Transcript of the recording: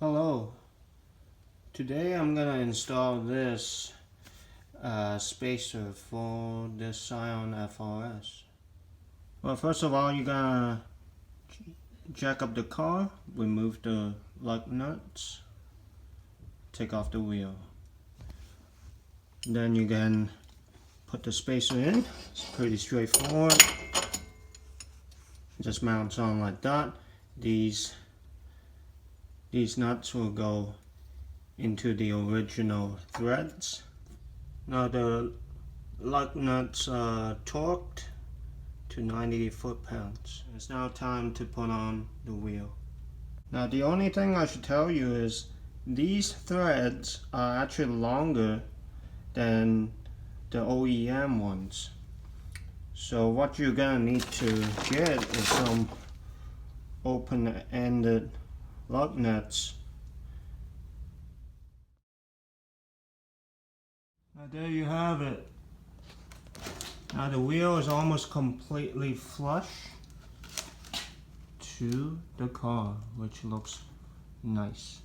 Hello, today I'm gonna install this spacer for the Scion FRS. Well, first of all, you're gonna jack up the car, remove the lug nuts, take off the wheel. Then you can put the spacer in. It's pretty straightforward. It just mounts on like that. These nuts will go into the original threads. Now the lug nuts are torqued to 90 foot-pounds. It's now time to put on the wheel. Now the only thing I should tell you is these threads are actually longer than the OEM ones. So what you're gonna need to get is some open-ended lug nuts. Now there you have it. Now the wheel is almost completely flush to the car, which looks nice.